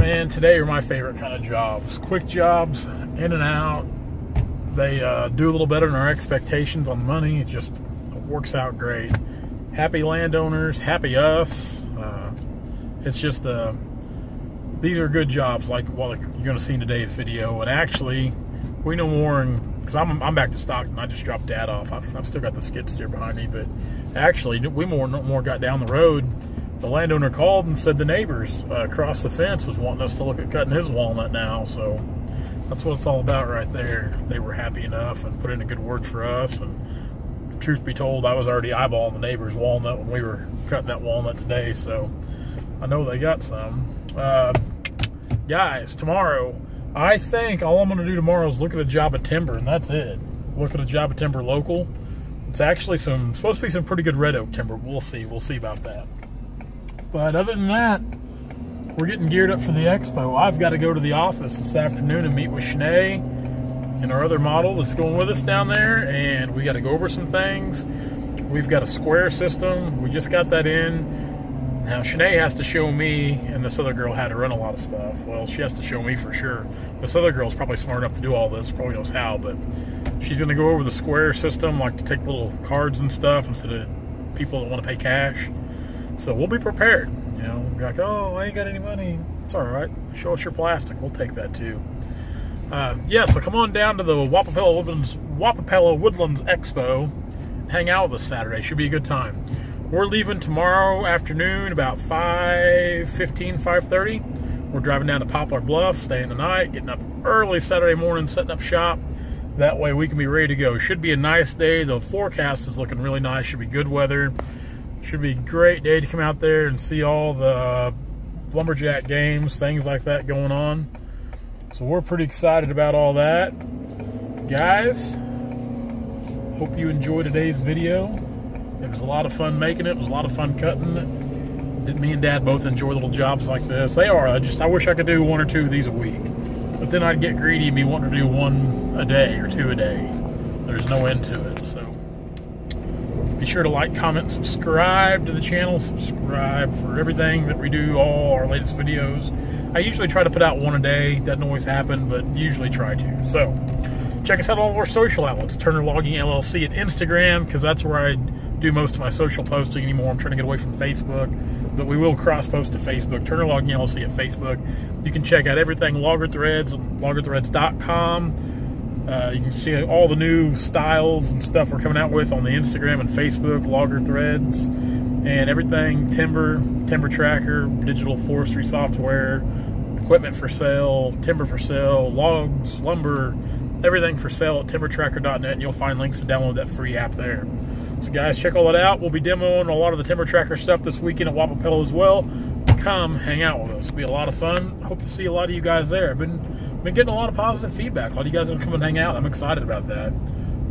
Man, today are my favorite kind of jobs. Quick jobs, in and out. They do a little better than our expectations on money. It just works out great. Happy landowners, happy us. It's just these are good jobs like what you're going to see in today's video. And actually, we know more, because I'm back to Stockton. I just dropped Dad off. I've still got the skid steer behind me, but actually, we more got down the road. The landowner called and said the neighbors across the fence was wanting us to look at cutting his walnut now. So that's what it's all about right there. They were happy enough and put in a good word for us. And truth be told, I was already eyeballing the neighbor's walnut when we were cutting that walnut today. So I know they got some. Guys, tomorrow, I think all I'm going to do tomorrow is look at a job of timber, and that's it. Look at a job of timber local. It's actually supposed to be some pretty good red oak timber. We'll see. We'll see about that. But other than that, we're getting geared up for the expo. I've got to go to the office this afternoon and meet with Shanae and our other model that's going with us down there, and we got to go over some things. We've got a square system. We just got that in. Now, Shanae has to show me, and this other girl had to run a lot of stuff. Well, she has to show me for sure. This other girl's probably smart enough to do all this, probably knows how, but she's going to go over the square system, like to take little cards and stuff instead of people that want to pay cash. So we'll be prepared, you know. Be like, oh, I ain't got any money. It's all right. Show us your plastic. We'll take that too. Yeah, so come on down to the Wapapella Woodlands Expo. Hang out with us Saturday. Should be a good time. We're leaving tomorrow afternoon about 5:15, 5:30. We're driving down to Poplar Bluff, staying the night, getting up early Saturday morning, setting up shop. That way we can be ready to go. Should be a nice day. The forecast is looking really nice. Should be good weather. Should be a great day to come out there and see all the lumberjack games, things like that going on. So we're pretty excited about all that. Guys, hope you enjoyed today's video. It was a lot of fun making it. It was a lot of fun cutting it. Did me and Dad both enjoy little jobs like this? They are. I wish I could do 1 or 2 of these a week. But then I'd get greedy and be wanting to do 1 a day or 2 a day. There's no end to it, so. Be sure to like, comment, subscribe to the channel. Subscribe for everything that we do, all our latest videos. I usually try to put out 1 a day. Doesn't always happen, but usually try to. So, check us out on all of our social outlets. Turner Logging LLC at Instagram, because that's where I do most of my social posting anymore. I'm trying to get away from Facebook, but we will cross-post to Facebook. Turner Logging LLC at Facebook. You can check out everything Logger Threads on loggerthreads.com. You can see all the new styles and stuff we're coming out with on the Instagram and Facebook, Logger Threads, and everything timber, timber tracker, digital forestry software, equipment for sale, timber for sale, logs, lumber, everything for sale at timbertracker.net, and you'll find links to download that free app there. So guys, check all that out. We'll be demoing a lot of the timber tracker stuff this weekend at Wapapella as well. Come hang out with us. It'll be a lot of fun. Hope to see a lot of you guys there. I've been getting a lot of positive feedback. A lot of you guys are come and hang out. I'm excited about that.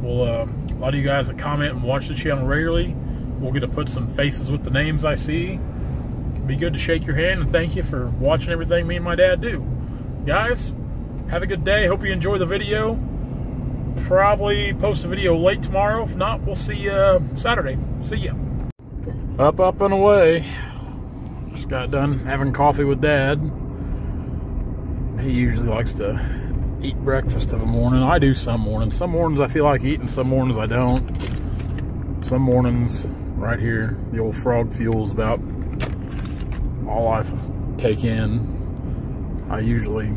We'll a lot of you guys that comment and watch the channel regularly, we'll get to put some faces with the names I see. It'll be good to shake your hand and thank you for watching everything me and my dad do. Guys, have a good day. Hope you enjoy the video. Probably post a video late tomorrow. If not, we'll see you Saturday. See ya. Up and away. Just got done having coffee with Dad. He usually likes to eat breakfast of a morning. I do some mornings. Some mornings I feel like eating, some mornings I don't. Some mornings, right here, the old frog fuel's about all I take in. I usually,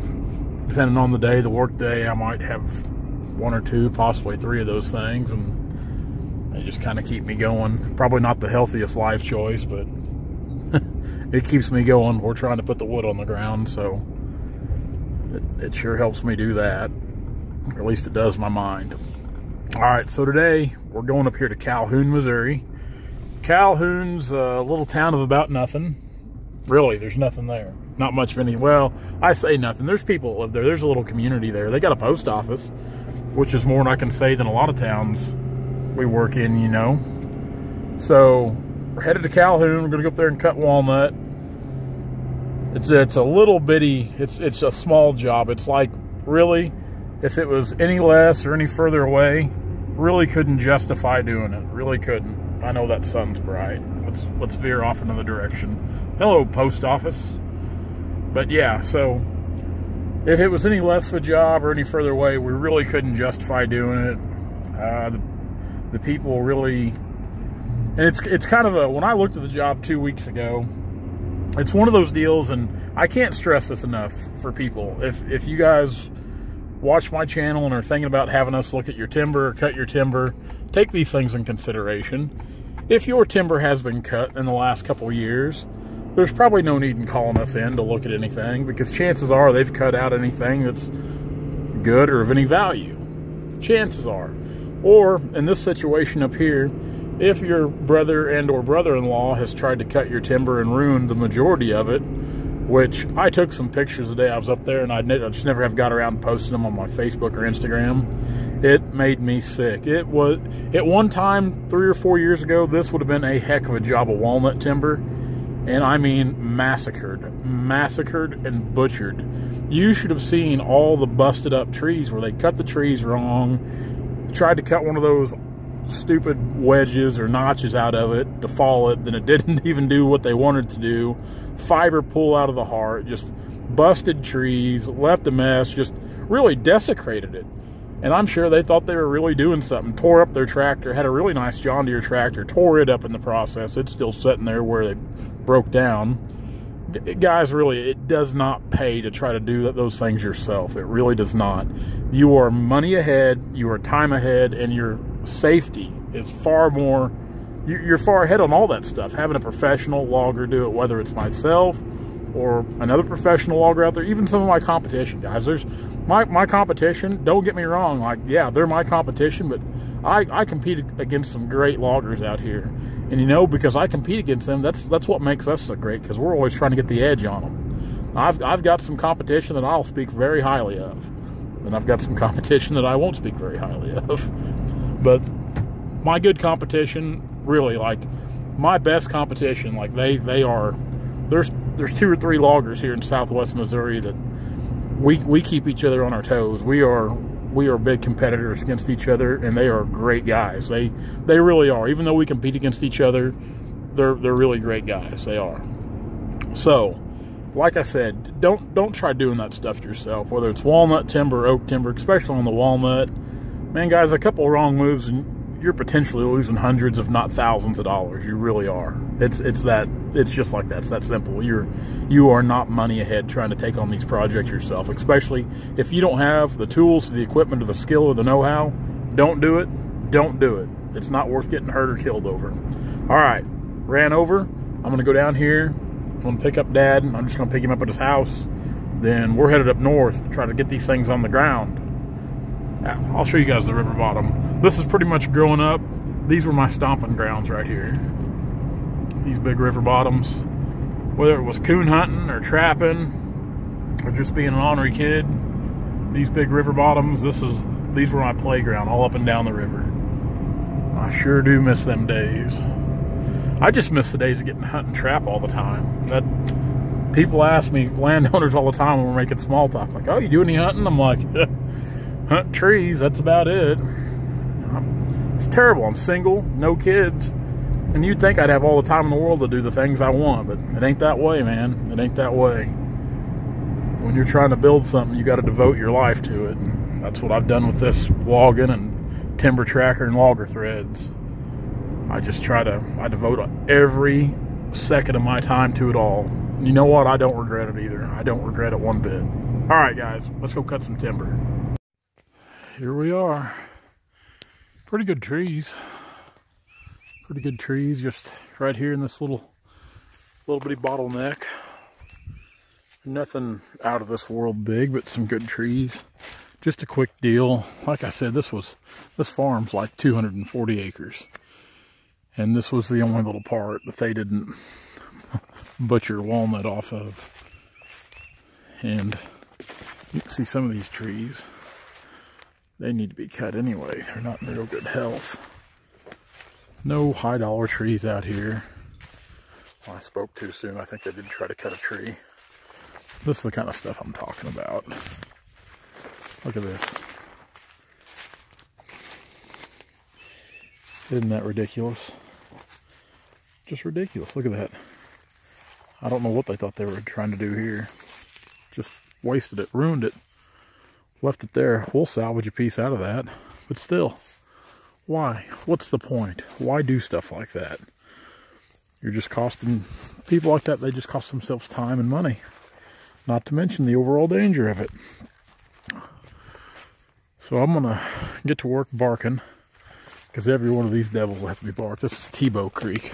depending on the day, the work day, I might have 1 or 2, possibly 3 of those things, and they just kind of keep me going. Probably not the healthiest life choice, but it keeps me going. We're trying to put the wood on the ground, so it sure helps me do that, or at least it does my mind. All right, so today we're going up here to Calhoun, Missouri. Calhoun's a little town of about nothing. Really, there's nothing there. Not much of any, well, I say nothing. There's people that live there. There's a little community there. They got a post office, which is more than I can say than a lot of towns we work in, you know. So we're headed to Calhoun. We're gonna go up there and cut walnut. It's a little bitty, it's a small job. It's like, really, if it was any less or any further away, really couldn't justify doing it. Really couldn't. I know that sun's bright. Let's veer off another direction. Hello, post office. But yeah, so if it was any less of a job or any further away, we really couldn't justify doing it. The people really, and it's kind of a, when I looked at the job 2 weeks ago, it's one of those deals, and I can't stress this enough for people. If you guys watch my channel and are thinking about having us look at your timber or cut your timber, take these things in consideration. If your timber has been cut in the last couple of years, there's probably no need in calling us in to look at anything, because chances are they've cut out anything that's good or of any value. Chances are. Or in this situation up here, if your brother and or brother-in-law has tried to cut your timber and ruined the majority of it, which I took some pictures the day I was up there, and I just never have got around to posting them on my Facebook or Instagram. It made me sick. It was, at one time, 3 or 4 years ago, this would have been a heck of a job of walnut timber. And I mean massacred and butchered. You should have seen all the busted up trees where they cut the trees wrong, tried to cut one of those stupid wedges or notches out of it to fall it, then it didn't even do what they wanted to do. Fiber pull out of the heart, just busted trees, left a mess, just really desecrated it. And I'm sure they thought they were really doing something. Tore up their tractor, had a really nice John Deere tractor, tore it up in the process. It's still sitting there where they broke down. Guys, really, it does not pay to try to do those things yourself. It really does not. You are money ahead, you are time ahead, and your safety is far more, you're far ahead on all that stuff. Having a professional logger do it, whether it's myself or another professional logger out there, even some of my competition guys. There's my competition, don't get me wrong, like, yeah, they're my competition, but I compete against some great loggers out here. And you know, because I compete against them, that's what makes us so great, because we're always trying to get the edge on them. I've got some competition that I'll speak very highly of, and I've got some competition that I won't speak very highly of. But my good competition, really, like my best competition, like they are, there's 2 or 3 loggers here in Southwest Missouri that we keep each other on our toes. We are big competitors against each other, and they are great guys. They really are. Even though we compete against each other, they're really great guys. They are. So, like I said, don't try doing that stuff yourself. Whether it's walnut timber, oak timber, especially on the walnut, man, guys, a couple wrong moves and you're potentially losing hundreds, if not thousands of dollars. You really are. It's just like that. It's that simple. You are not money ahead trying to take on these projects yourself, especially if you don't have the tools, the equipment, or the skill, or the know-how. Don't do it. Don't do it. It's not worth getting hurt or killed over. All right, ran over. I'm going to go down here. I'm going to pick up Dad. I'm just going to pick him up at his house. Then we're headed up north to try to get these things on the ground. I'll show you guys the river bottom. This is pretty much growing up. These were my stomping grounds right here. These big river bottoms. Whether it was coon hunting or trapping or just being an ornery kid, these big river bottoms, these were my playground all up and down the river. I sure do miss them days. I just miss the days of getting to hunt and trap all the time. That people ask me, landowners all the time when we're making small talk, like, oh, you do any hunting? I'm like, hunt trees, that's about it. It's terrible. I'm single, no kids, and you'd think I'd have all the time in the world to do the things I want, but it ain't that way, man. It ain't that way. When you're trying to build something, you got to devote your life to it, and that's what I've done with this logging and timber tracker and logger threads. I devote every second of my time to it all. And you know what? I don't regret it either. I don't regret it one bit. All right, guys, let's go cut some timber. Here we are. Pretty good trees. Pretty good trees just right here in this little bitty bottleneck. Nothing out of this world big, but some good trees. Just a quick deal. Like I said, this farm's like 240 acres. And this was the only little part that they didn't butcher walnut off of. And you can see some of these trees. They need to be cut anyway. They're not in real good health. No high dollar trees out here. Well, I spoke too soon. I think they did try to cut a tree. This is the kind of stuff I'm talking about. Look at this. Isn't that ridiculous? Just ridiculous. Look at that. I don't know what they thought they were trying to do here. just wasted it, ruined it, left it there. We'll salvage a piece out of that, but still, why? What's the point? Why do stuff like that? You're just costing people like that, they just cost themselves time and money, not to mention the overall danger of it. So I'm gonna get to work barking, because every one of these devils will have to be barked. This is Tebow Creek,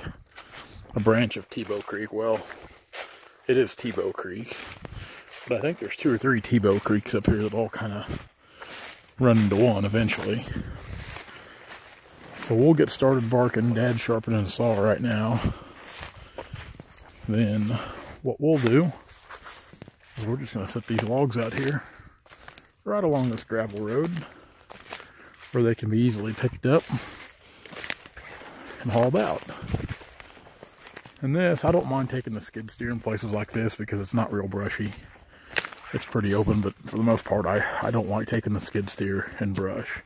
a branch of Tebow Creek. Well, it is Tebow Creek, but I think there's 2 or 3 Tebow Creeks up here that all kind of run into one eventually. So we'll get started barking. Dad's sharpening a saw right now. Then what we'll do is we're just going to set these logs out here right along this gravel road where they can be easily picked up and hauled out. And this, I don't mind taking the skid steer in places like this because it's not real brushy. It's pretty open, but for the most part, I don't like taking the skid steer and brush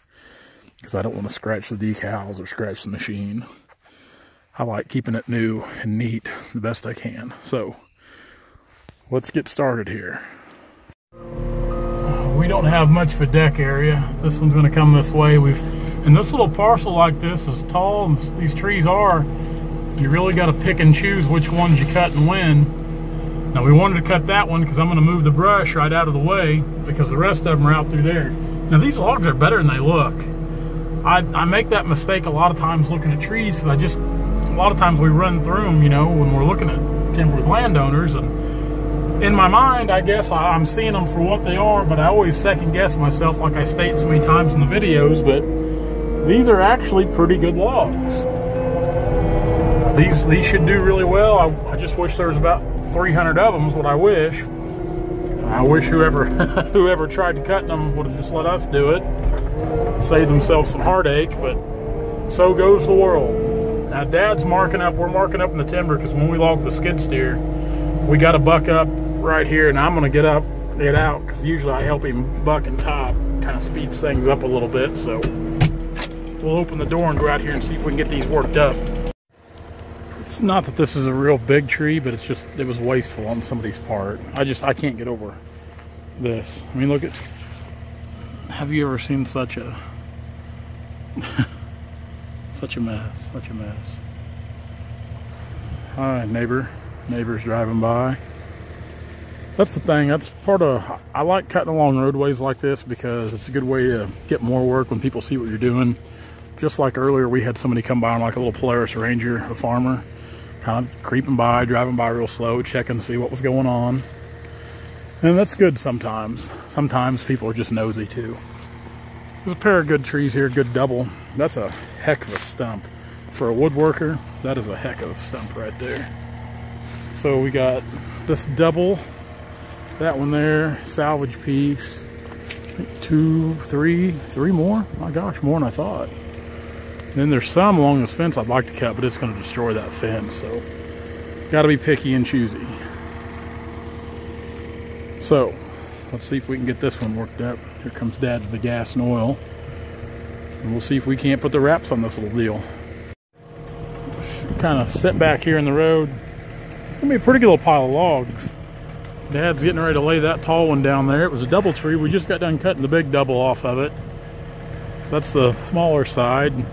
because I don't want to scratch the decals or scratch the machine. I like keeping it new and neat the best I can. So let's get started here. We don't have much of a deck area. This one's going to come this way. And this little parcel like this, as tall as these trees are, you really got to pick and choose which ones you cut and when. Now we wanted to cut that one because I'm going to move the brush right out of the way because the rest of them are out through there. Now these logs are better than they look. I make that mistake a lot of times looking at trees because a lot of times we run through them, you know, when we're looking at timber with landowners, and in my mind, I guess I'm seeing them for what they are, but I always second guess myself like I state so many times in the videos, but these are actually pretty good logs. These should do really well. I just wish there was about 300 of them is what I wish. I wish whoever tried to cut them would have just let us do it, save themselves some heartache, but so goes the world. Now Dad's marking up, we're marking up in the timber because when we log the skid steer, we got to buck up right here, and I'm going to get out because usually I help him buck and top. Kind of speeds things up a little bit, so we'll open the door and go out here and see if we can get these worked up. It's not that this is a real big tree, but it's just, it was wasteful on somebody's part. I can't get over this. I mean, look at, have you ever seen such a such a mess, such a mess. Hi, neighbor's driving by. That's the thing, that's part of, I like cutting along roadways like this because it's a good way to get more work when people see what you're doing. Just like earlier, we had somebody come by on like a little Polaris Ranger, a farmer, kind of creeping by, driving by real slow, checking to see what was going on. And that's good sometimes. Sometimes people are just nosy too. There's a pair of good trees here, good double. That's a heck of a stump. For a woodworker, that is a heck of a stump right there. So we got this double, that one there, salvage piece, I think 2, 3 more. My gosh, more than I thought. And then there's some along this fence I'd like to cut, but it's going to destroy that fence. So got to be picky and choosy. So let's see if we can get this one worked up. Here comes Dad with the gas and oil. And we'll see if we can't put the wraps on this little deal. Just kind of sit back here in the road. It's going to be a pretty good little pile of logs. Dad's getting ready to lay that tall one down there. It was a double tree. We just got done cutting the big double off of it. That's the smaller side. I'm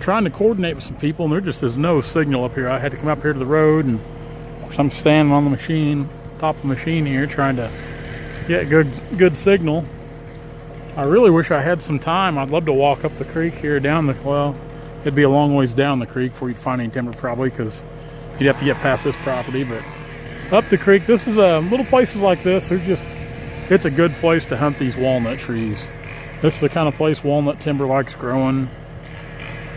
trying to coordinate with some people, and there just is no signal up here. I had to come up here to the road, and I'm standing on the machine, top of the machine here, trying to get good signal. I really wish I had some time. I'd love to walk up the creek here down the, well, it'd be a long ways down the creek before you'd find any timber probably, because you'd have to get past this property, but up the creek, this is little places like this, there's just, it's a good place to hunt these walnut trees. This is the kind of place walnut timber likes growing.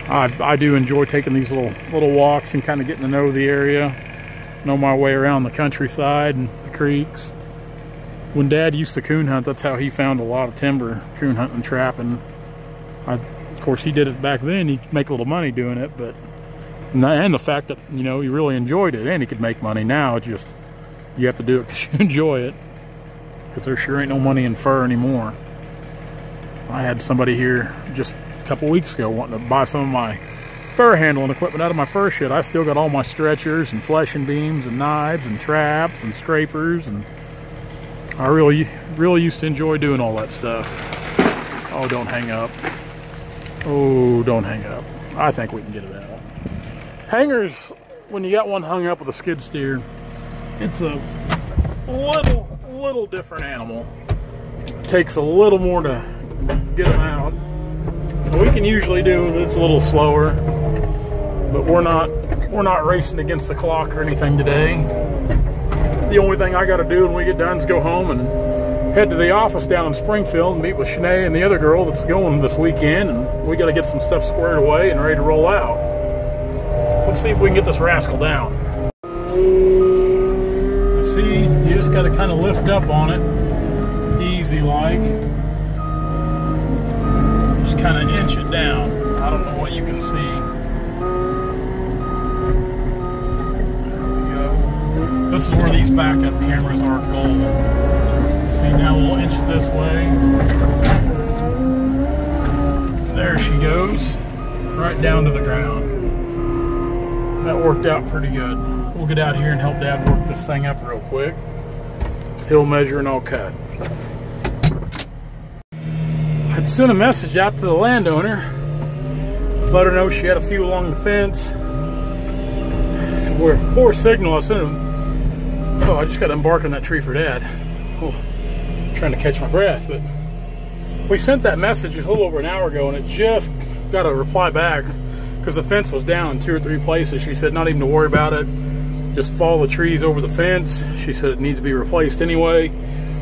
I do enjoy taking these little walks and kind of getting to know the area, know my way around the countryside and the creeks. When Dad used to coon hunt, that's how he found a lot of timber, coon hunting and trapping. Of course, he did it back then. He could make a little money doing it, but and the fact that, you know, he really enjoyed it and he could make money. Now it's just, you have to do it because you enjoy it, because there sure ain't no money in fur anymore. I had somebody here just a couple weeks ago wanting to buy some of my fur handling equipment out of my fur shed. I still got all my stretchers and fleshing beams and knives and traps and scrapers, and I really used to enjoy doing all that stuff. Oh, don't hang up. Oh, don't hang up. I think we can get it out. Hangers, when you got one hung up with a skid steer, it's a little different animal. It takes a little more to get them out. We can usually do it, it's a little slower, but we're not racing against the clock or anything today. The only thing I got to do when we get done is go home and head to the office down in Springfield and meet with Shanae and the other girl that's going this weekend, and we got to get some stuff squared away and ready to roll out. Let's see if we can get this rascal down. See, you just got to kind of lift up on it, easy like. Just kind of inch it down. I don't know what you can see. This is where these backup cameras are gold. See, now we'll inch it this way. There she goes, right down to the ground. That worked out pretty good. We'll get out here and help Dad work this thing up real quick. He'll measure and I'll cut. I'd sent a message out to the landowner, let her know she had a few along the fence. We're poor signal. I sent him. Oh, I just got to embark on that tree for Dad. Oh, trying to catch my breath, but we sent that message a little over an hour ago, and it just got a reply back because the fence was down in 2 or 3 places. She said not even to worry about it, just follow the trees over the fence. She said it needs to be replaced anyway.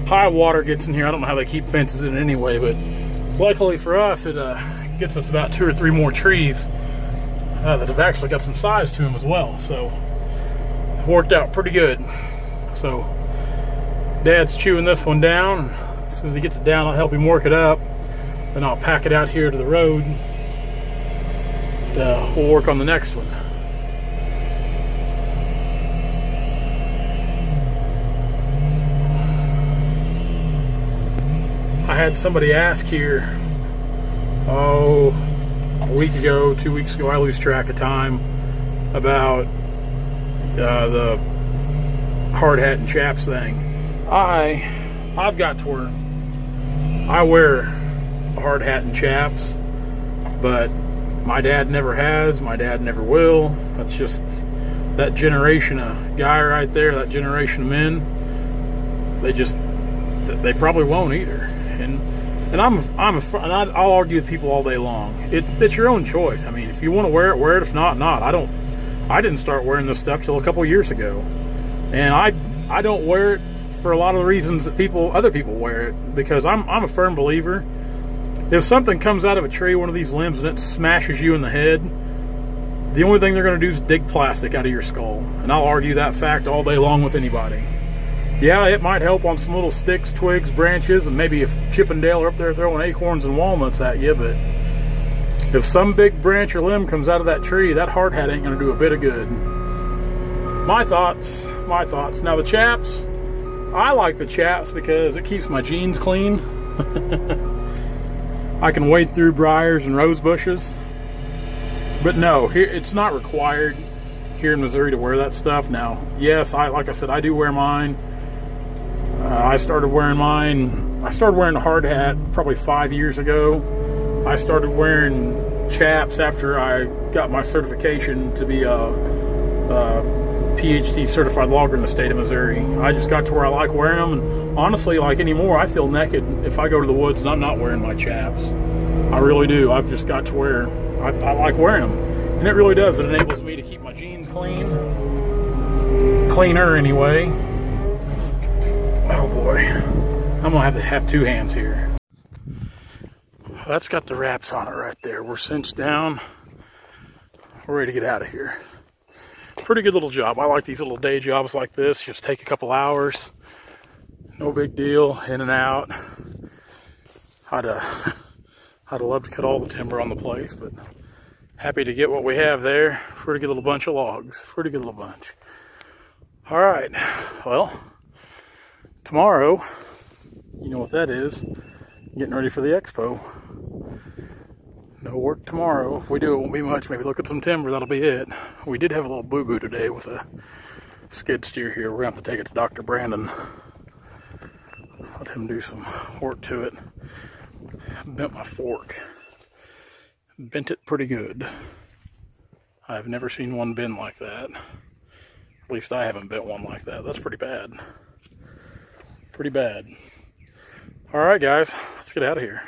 High water gets in here. I don't know how they keep fences in anyway, but luckily for us, it gets us about 2 or 3 more trees that have actually got some size to them as well. So it worked out pretty good. So Dad's chewing this one down. As soon as he gets it down, I'll help him work it up. Then I'll pack it out here to the road. We'll work on the next one. I had somebody ask here, oh, a week ago, 2 weeks ago, I lose track of time, about the hard hat and chaps thing. I've got to where I wear a hard hat and chaps, but my dad never has, my dad never will. That's just that generation of guy right there, that generation of men. They probably won't either. And I'll argue with people all day long. It's your own choice. I mean, if you want to wear it, wear it. If not, not. I didn't start wearing this stuff till a couple years ago, and I don't wear it for a lot of the reasons that other people wear it, because I'm a firm believer. If something comes out of a tree, one of these limbs, and it smashes you in the head, the only thing they're going to do is dig plastic out of your skull. And I'll argue that fact all day long with anybody. Yeah, it might help on some little sticks, twigs, branches, and maybe if Chip and Dale are up there throwing acorns and walnuts at you, but if some big branch or limb comes out of that tree, that hard hat ain't going to do a bit of good. My thoughts. Now the chaps, I like the chaps because it keeps my jeans clean. I can wade through briars and rose bushes. But no, here it's not required here in Missouri to wear that stuff. Now, yes, like I said, I do wear mine. I started wearing a hard hat probably 5 years ago. I started wearing chaps after I got my certification to be a PhD certified logger in the state of Missouri. I just got to where I like wearing them, and honestly, like anymore, I feel naked if I go to the woods and I'm not wearing my chaps. I really do. I've just got to where I like wearing them, and it really does. It enables me to keep my jeans clean, cleaner anyway. Oh boy, I'm gonna have to have 2 hands here. That's got the wraps on it right there. We're cinched down. We're ready to get out of here. Pretty good little job. I like these little day jobs like this. Just take a couple hours. No big deal. In and out. I'd love to cut all the timber on the place, but happy to get what we have there. Pretty good little bunch of logs. Pretty good little bunch. All right. Well, tomorrow, you know what that is. Getting ready for the expo. No work tomorrow. If we do, it won't be much. Maybe look at some timber. That'll be it. We did have a little boo-boo today with a skid steer here. We're going to have to take it to Dr. Brandon. him do some work to it. Bent my fork. Bent it pretty good. I've never seen one bend like that. At least I haven't bent one like that. That's pretty bad. Pretty bad. All right, guys, let's get out of here.